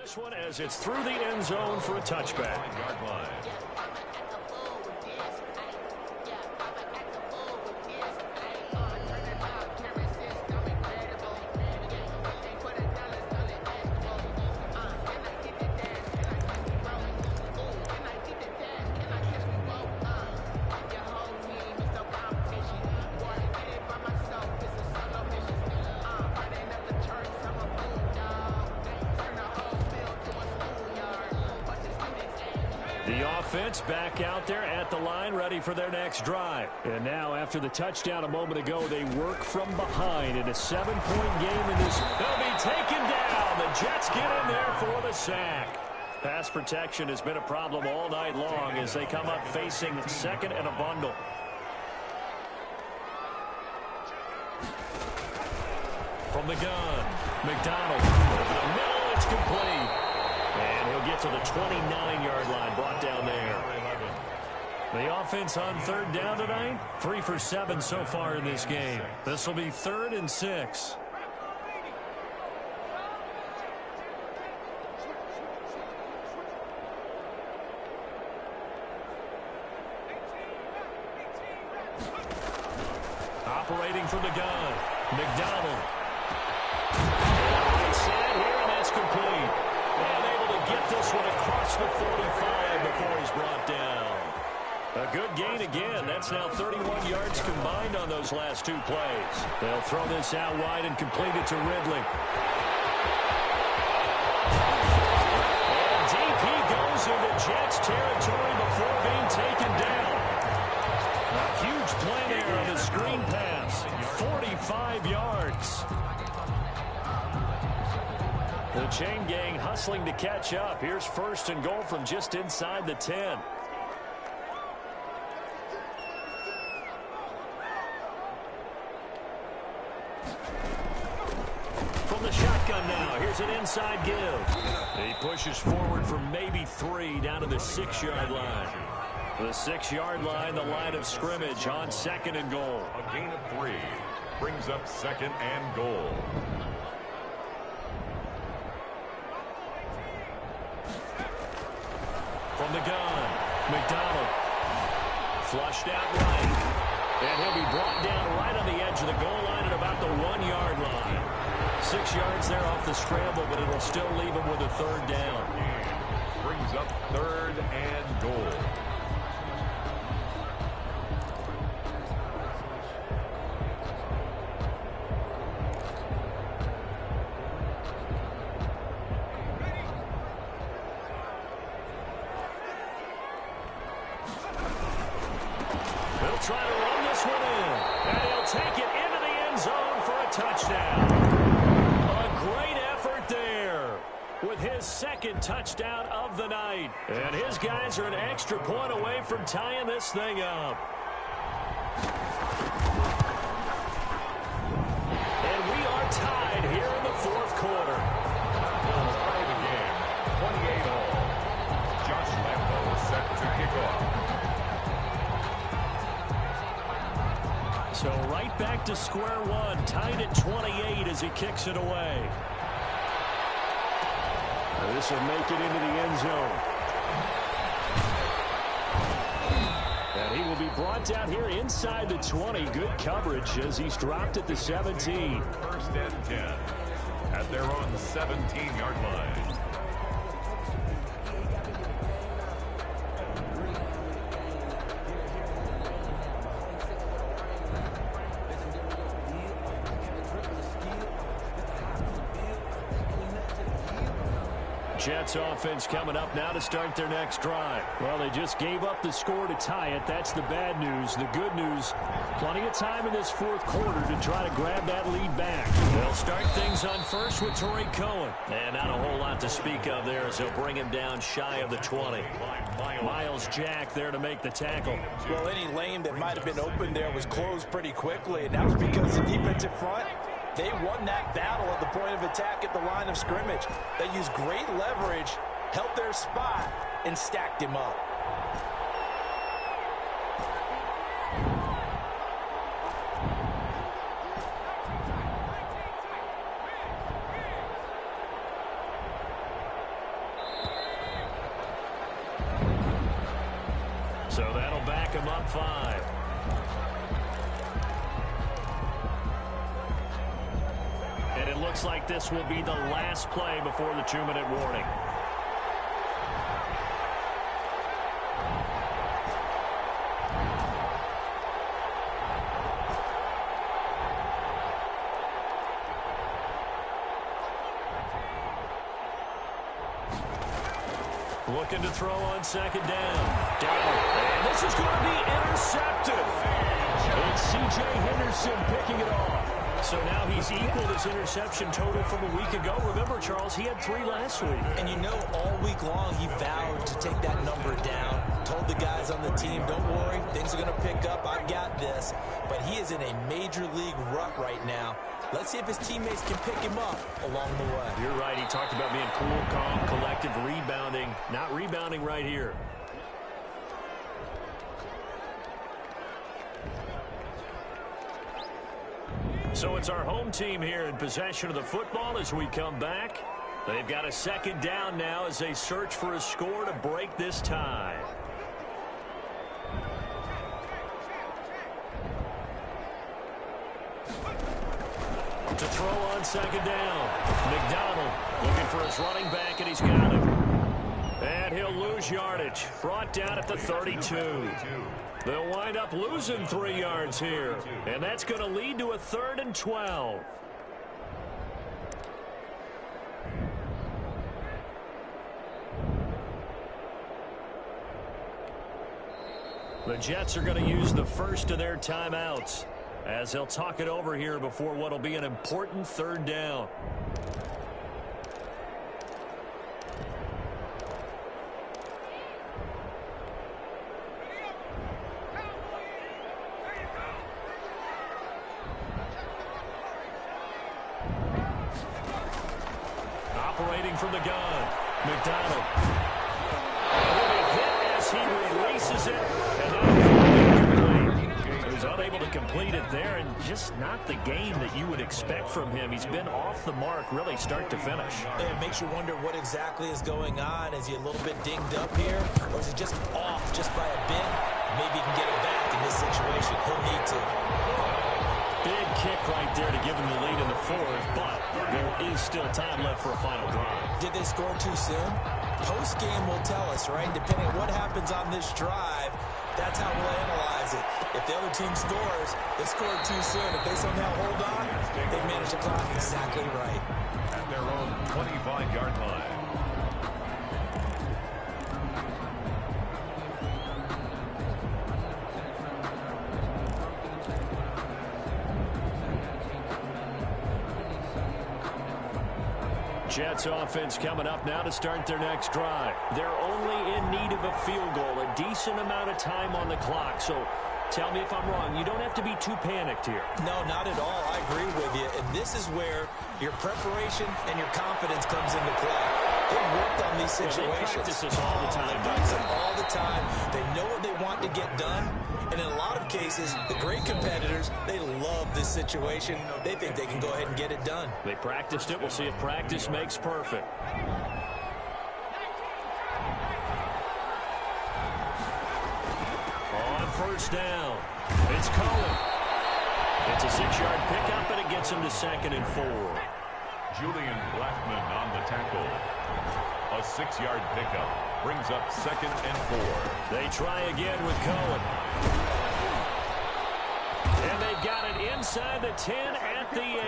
This one as it's through the end zone for a touchback. The offense back out there at the line, ready for their next drive. And now, after the touchdown a moment ago, they work from behind in a 7-point game in this. They'll be taken down. The Jets get in there for the sack. Pass protection has been a problem all night long as they come up facing second and a bundle. From the gun, McDonald. Over the middle, it's complete. And he'll get to the 29-yard line, brought down there. The offense on third down tonight, 3 for 7 so far in this game. This will be 3rd and 6. Operating from the gun, McDonald. Right side here, and that's complete. And able to get this one across the 45 before he's brought down. A good gain again. That's now 31 yards combined on those last 2 plays. They'll throw this out wide and complete it to Ridley. And deep he goes into Jets territory before being taken down. A huge play there on the screen pass. 45 yards. The chain gang hustling to catch up. Here's 1st and goal from just inside the 10. From the shotgun now, here's an inside give. He pushes forward from maybe 3 down to the 6-yard line. The 6-yard line, the line of scrimmage on 2nd and goal. A gain of 3 brings up 2nd and goal. From the gun, McDonald. Flushed out right. And he'll be brought down right on the edge of the goal line at about the 1-yard line. 6 yards there off the scramble, but it'll still leave him with a 3rd down. Brings up 3rd and goal. Try to run this one in, and he'll take it into the end zone for a touchdown. A great effort there with his 2nd touchdown of the night. And his guys are an extra point away from tying this thing up. And we are tied here in the 4th quarter. Tie the game, 28 all. Josh Lambo is set to kick off. So right back to square one, tied at 28 as he kicks it away. This will make it into the end zone. And he will be brought down here inside the 20. Good coverage as he's dropped at the 17. 1st and 10 at their own 17-yard line. Jets offense coming up now to start their next drive. Well, they just gave up the score to tie it. That's the bad news. The good news, plenty of time in this 4th quarter to try to grab that lead back. They'll start things on first with Torrey Cohen. And not a whole lot to speak of there as they'll bring him down shy of the 20. Miles Jack there to make the tackle. Well, any lane that might have been open there was closed pretty quickly, and that was because the defensive front, they won that battle at the point of attack at the line of scrimmage. They used great leverage, held their spot, and stacked him up. So that'll back him up 5. And it looks like this will be the last play before the 2-minute warning. Looking to throw on 2nd down. And this is going to be intercepted. It's C.J. Henderson picking it off. So now he's equaled his interception total from a week ago. Remember, Charles, he had 3 last week. And you know, all week long he vowed to take that number down. Told the guys on the team, don't worry, things are going to pick up. I got this. But he is in a major league rut right now. Let's see if his teammates can pick him up along the way. You're right. He talked about being cool, calm, collective, rebounding. Not rebounding right here. So it's our home team here in possession of the football as we come back. They've got a 2nd down now as they search for a score to break this tie. To throw on 2nd down. McDonald looking for his running back, and he's got it. And he'll lose yardage. Brought down at the 32. They'll wind up losing 3 yards here. And that's going to lead to a 3rd and 12. The Jets are going to use the first of their timeouts as they'll talk it over here before what will be an important 3rd down. Operating from the gun, McDonald. With a hit as he releases it, and now he's unable to complete it there, and just not the game that you would expect from him. He's been off the mark, really, start to finish. It makes you wonder what exactly is going on. Is he a little bit dinged up here, or is he just off just by a bit? Maybe he can get it back in this situation. He'll need to. Big kick right there to give him the lead in the 4th, but there is still time left for a final drive. Did they score too soon? Post-game will tell us, right? Depending on what happens on this drive, that's how we'll analyze it. If the other team scores, they scored too soon. If they somehow hold on, they manage the clock exactly right. At their own 25-yard line. Jets offense coming up now to start their next drive. They're only in need of a field goal, a decent amount of time on the clock. So tell me if I'm wrong. You don't have to be too panicked here. No, not at all. I agree with you. And this is where your preparation and your confidence comes into play. They've worked on these situations. They practice this all the time. They practice it all the time. They know what they want to get done. And in a lot of cases, the great competitors, they love this situation. They think they can go ahead and get it done. They practiced it. We'll see if practice makes perfect. On 1st down, it's Cohen. It's a 6-yard pickup, and it gets him to 2nd and 4. Julian Blackman on the tackle. A 6-yard pickup brings up 2nd and 4. They try again with Cohen. And they've got it inside the 10 at the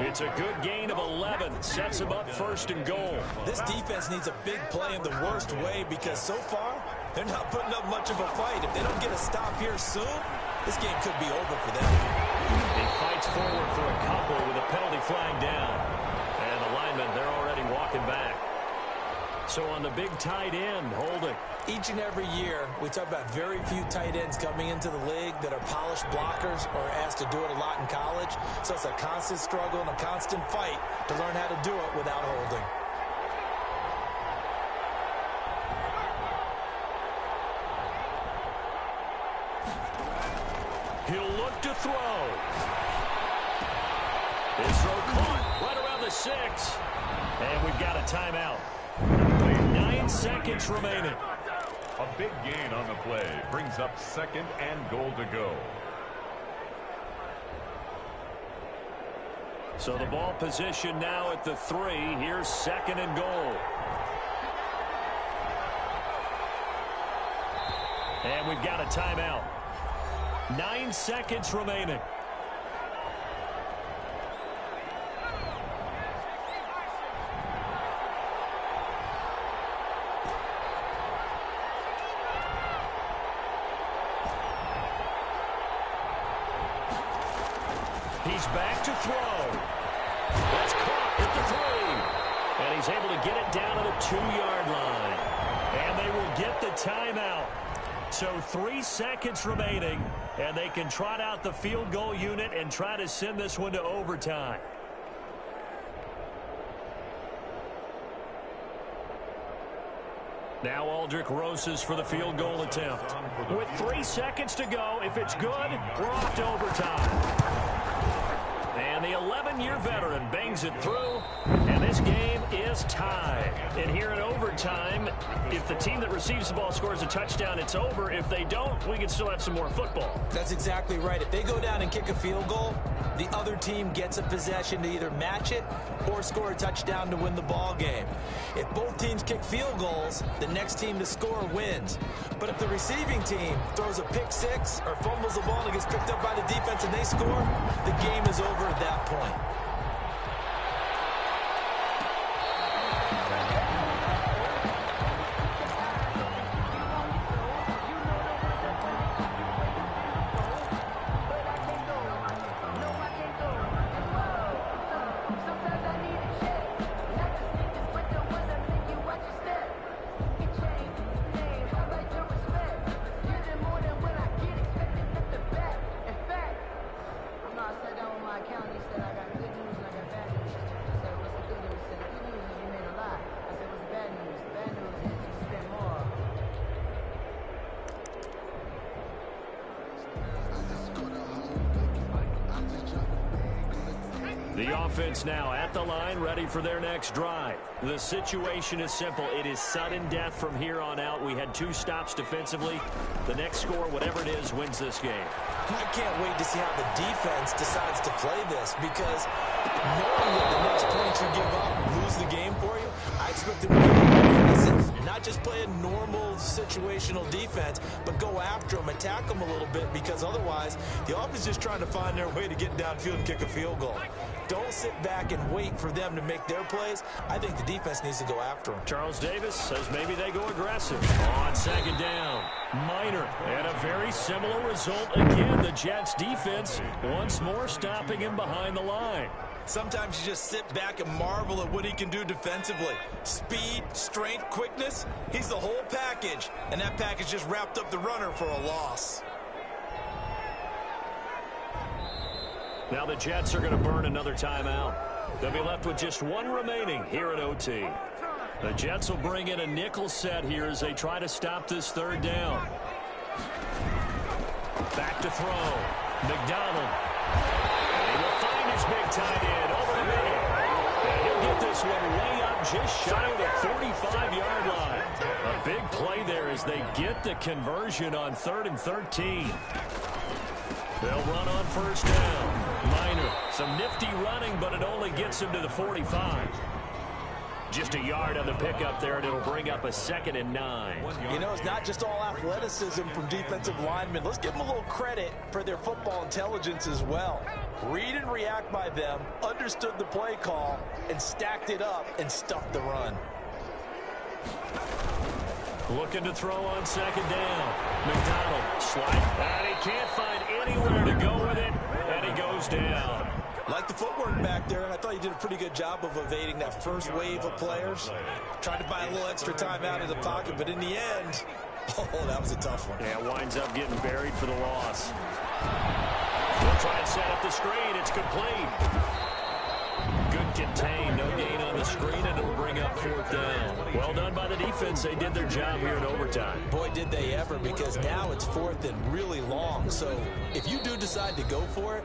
8. It's a good gain of 11. Sets them up 1st and goal. This defense needs a big play in the worst way because so far, they're not putting up much of a fight. If they don't get a stop here soon, this game could be over for them. He fights forward for a couple with a penalty flag down. And the linemen, they're already walking back. So on the big tight end, holding. Each and every year, we talk about very few tight ends coming into the league that are polished blockers or asked to do it a lot in college. So it's a constant struggle and a constant fight to learn how to do it without holding. He'll look to throw. His throw caught right around the 6. And we've got a timeout. 9 seconds remaining. A big gain on the play brings up 2nd and goal to go. So the ball position now at the 3. Here's 2nd and goal. And we've got a timeout. 9 seconds remaining. He's back to throw. That's caught at the 3. And he's able to get it down to the 2-yard line. And they will get the timeout. So 3 seconds remaining, and they can trot out the field goal unit and try to send this one to overtime. Now Aldrich Rosas for the field goal attempt. With 3 seconds to go, if it's good, we're off to overtime. And the 11-year veteran bangs it through, and this game is tied. And here in overtime, if the team that receives the ball scores a touchdown, it's over. If they don't, we can still have some more football. That's exactly right. If they go down and kick a field goal, the other team gets a possession to either match it or score a touchdown to win the ball game. If both teams kick field goals, the next team to score wins. But if the receiving team throws a pick 6 or fumbles the ball and gets picked up by the defense and they score, the game is over at that point. The offense now at the line, ready for their next drive. The situation is simple. It is sudden death from here on out. We had 2 stops defensively. The next score, whatever it is, wins this game. I can't wait to see how the defense decides to play this, because knowing that the next points you give up lose the game for you, I expect them to be aggressive. Not just play a normal situational defense, but go after them, attack them a little bit, because otherwise the offense is just trying to find their way to get downfield and kick a field goal. Don't sit back and wait for them to make their plays. I think the defense needs to go after them. Charles Davis says maybe they go aggressive on 2nd down. Minor, and a very similar result again. The Jets defense once more stopping him behind the line. Sometimes you just sit back and marvel at what he can do defensively. Speed, strength, quickness, he's the whole package. And that package just wrapped up the runner for a loss. Now the Jets are going to burn another timeout. They'll be left with just 1 remaining here at OT. The Jets will bring in a nickel set here as they try to stop this 3rd down. Back to throw. McDonald. And he will find his big tight end over the middle. And he'll get this one way up just shy of the 45-yard line. A big play there as they get the conversion on 3rd and 13. They'll run on 1st down. Minor, some nifty running, but it only gets him to the 45. Just a yard on the pickup there, and it'll bring up a 2nd and 9. You know, it's not just all athleticism from defensive linemen. Let's give them a little credit for their football intelligence as well. Read and react by them, understood the play call, and stacked it up and stuffed the run. Looking to throw on 2nd down. McDonald slide, and he can't find anywhere to go with it, and he goes down. Like the footwork back there, I thought he did a pretty good job of evading that first wave of players. Tried to buy a little extra time out of the pocket, but in the end, oh, that was a tough one. Yeah, winds up getting buried for the loss. They'll try and set up the screen. It's complete. Good contain. No gain on the screen, and it'll bring up 4th down. Well done by the defense. They did their job here in overtime. Boy, did they ever, because now it's 4th and really long. So if you do decide to go for it,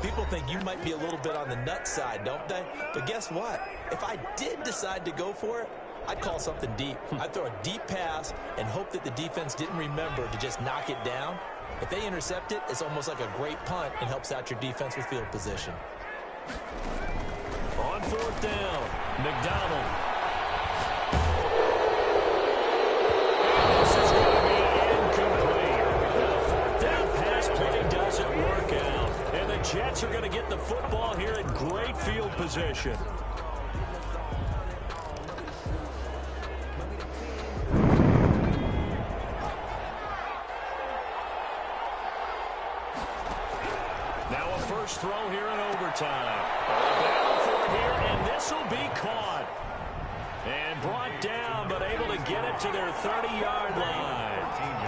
people think you might be a little bit on the nut side, don't they? But guess what? If I did decide to go for it, I'd call something deep. I'd throw a deep pass and hope that the defense didn't remember to just knock it down. If they intercept it, it's almost like a great punt and helps out your defense with field position. On fourth down, McDonald. This is going to be incomplete. The fourth down pass play doesn't work out. And the Jets are going to get the football here in great field position. Now a first throw here in overtime. Battle for it here, and this will be caught. And brought down, but able to get it to their 30-yard line.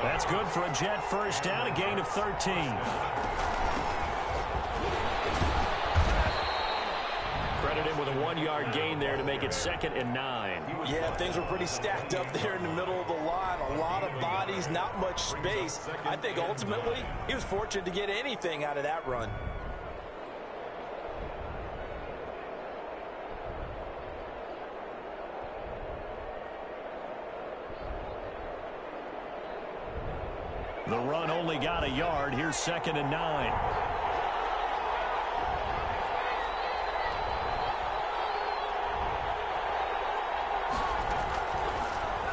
That's good for a Jet first down, a gain of 13. Credit him with a 1-yard gain there to make it 2nd and 9. Yeah, things were pretty stacked up there in the middle of the line. A lot of bodies, not much space. I think ultimately he was fortunate to get anything out of that run. The run only got a yard. Here's 2nd and 9.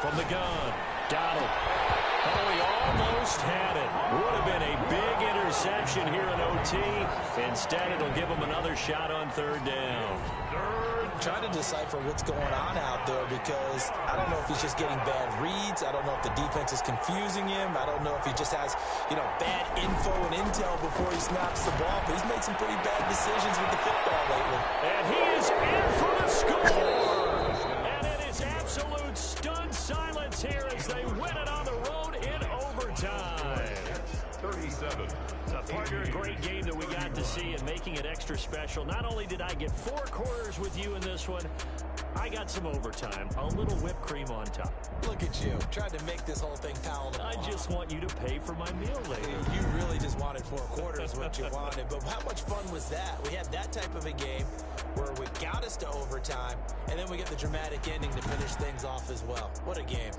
From the gun, Donald. Oh, he almost had it. Would have been a big interception here in OT. Instead, it'll give him another shot on 3rd down. Trying to decipher what's going on out there because I don't know if he's just getting bad reads. I don't know if the defense is confusing him. I don't know if he just has, bad info and intel before he snaps the ball. But he's made some pretty bad decisions with the football lately. And he is in for the score. And it is absolute stunned silence here as they win it on the road in overtime. 37. Partner, a great game that we got to see and making it extra special. Not only did I get 4 quarters with you in this one, I got some overtime, a little whipped cream on top. Look at you, trying to make this whole thing palatable. I just want you to pay for my meal later. You really just wanted 4 quarters what you wanted, but how much fun was that? We had that type of a game where we got us to overtime, and then we get the dramatic ending to finish things off as well. What a game.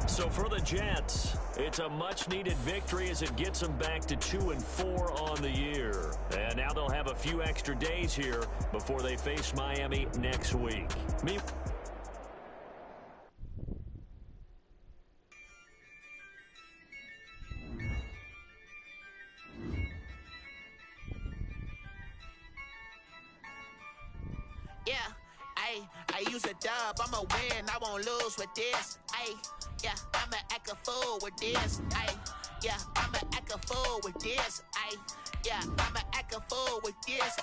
So for the Jets, it's a much-needed victory as it gets them back to 2-4 on the year. And now they'll have a few extra days here before they face Miami next week. Yeah, I use a dub, I'ma win, I won't lose with this. Yeah, I'ma act a fool with this. Yeah, I'ma act a fool with this. Yeah, I'ma act a fool with this.